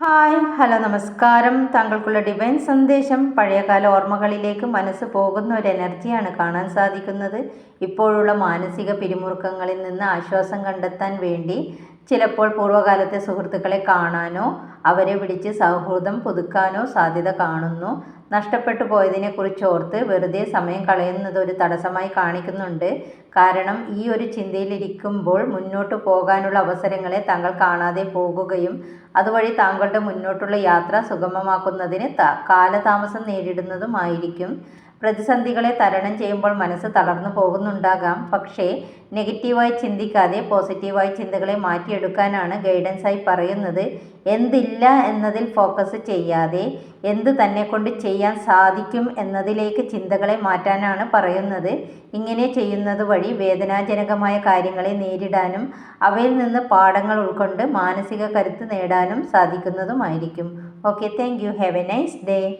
Hi hello നമസ്കാരം. താങ്കൾക്കുള്ള divine സന്ദേശം. പഴയകാല ഓർമ്മകളിലേക്ക് മനസ്സ് പോകുന്ന ഒരു എനർജിയാണ് കാണാൻ സാധിക്കുന്നത്. ഇപ്പോഴുള്ള മാനസിക പിരിമുറുക്കങ്ങളിൽ നിന്ന് ആശ്വാസം കണ്ടെത്താൻ വേണ്ടി ചിലപ്പോൾ പൂർവ്വകാലത്തെ സുഹൃത്തുക്കളെ കാണാനോ അവരെ വിളിച്ച് സൗഹൃദം പുതുക്കാനോ സാധ്യത കാണുന്നു. നഷ്ടപ്പെട്ടു പോയതിനെക്കുറിച്ച് ഓർത്ത് വെറുതെ സമയം കളയുന്നത് ഒരു തടസ്സമായി കാണിക്കുന്നുണ്ട്. കാരണം ഈ ഒരു ചിന്തയിലിരിക്കുമ്പോൾ മുന്നോട്ട് പോകാനുള്ള അവസരങ്ങളെ താങ്കൾ കാണാതെ പോകുകയും അതുവഴി താങ്കളുടെ മുന്നോട്ടുള്ള യാത്ര സുഗമമാക്കുന്നതിന് കാലതാമസം നേരിടുന്നതുമായിരിക്കും. പ്രതിസന്ധികളെ തരണം ചെയ്യുമ്പോൾ മനസ്സ് തളർന്നു പോകുന്നുണ്ടാകാം. പക്ഷേ നെഗറ്റീവായി ചിന്തിക്കാതെ പോസിറ്റീവായി ചിന്തകളെ മാറ്റിയെടുക്കാനാണ് ഗൈഡൻസായി പറയുന്നത്. എന്തില്ല എന്നതിൽ ഫോക്കസ് ചെയ്യാതെ എന്ത് തന്നെ കൊണ്ട് ചെയ്യാൻ സാധിക്കും എന്നതിലേക്ക് ചിന്തകളെ മാറ്റാനാണ് പറയുന്നത്. ഇങ്ങനെ ചെയ്യുന്നത് വഴി വേദനാജനകമായ കാര്യങ്ങളെ നേരിടാനും അവയിൽ നിന്ന് പാഠങ്ങൾ ഉൾക്കൊണ്ട് മാനസിക കരുത്ത് നേടാനും സാധിക്കുന്നതുമായിരിക്കും. Okay, thank you. Have a nice day.